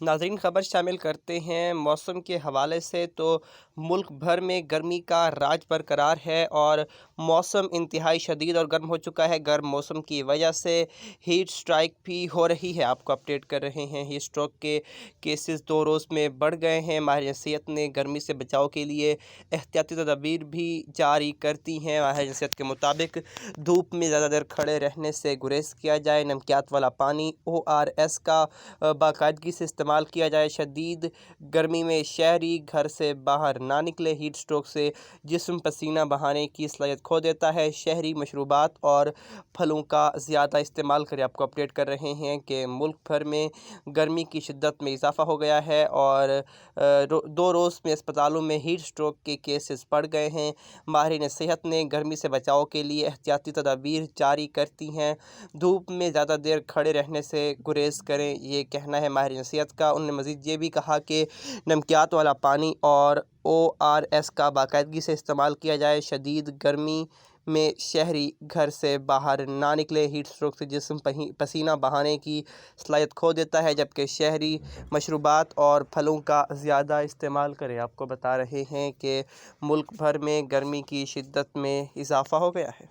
नाज़रीन, ख़बर शामिल करते हैं मौसम के हवाले से। तो मुल्क भर में गर्मी का राज बरकरार है और मौसम इंतहाई शदीद और गर्म हो चुका है। गर्म मौसम की वजह से हीट स्ट्राइक भी हो रही है। आपको अपडेट कर रहे हैं, हीट स्ट्रोक के केसेस 2 रोज़ में बढ़ गए हैं। माहिर सेहत ने गर्मी से बचाव के लिए एहतियाती तदबीर भी जारी करती हैं। माहिर सेहत के मुताबिक धूप में ज़्यादा देर खड़े रहने से गुरेज किया जाए। नमकियात वाला पानी ORS का बाकायदगी से इस्तेमाल किया जाए। शदीद गर्मी में शहरी घर से बाहर ना निकले। हीट स्ट्रोक से जिस्म पसीना बहाने की सलाहियत खो देता है। शहरी मशरूबात और फलों का ज़्यादा इस्तेमाल करें। आपको अपडेट कर रहे हैं कि मुल्क भर में गर्मी की शिद्दत में इजाफ़ा हो गया है और 2 रोज़ में अस्पतालों में हीट स्ट्रोक के केसेस बढ़ गए हैं। माहिरीन सेहत ने गर्मी से बचाव के लिए एहतियाती तदाबीर जारी करती हैं। धूप में ज़्यादा देर खड़े रहने से गुरेज करें, ये कहना है माहिरीन सेहत का। उन्होंने मज़ीद ये भी कहा कि नमकियात वाला पानी और ORS का बाकायदगी से इस्तेमाल किया जाए। शदीद गर्मी में शहरी घर से बाहर ना निकले। हीट स्ट्रोक से जिस्म पसीना बहाने की सलाहियत खो देता है, जबकि शहरी मशरूबात और फलों का ज़्यादा इस्तेमाल करें। आपको बता रहे हैं कि मुल्क भर में गर्मी की शिद्दत में इजाफ़ा हो गया है।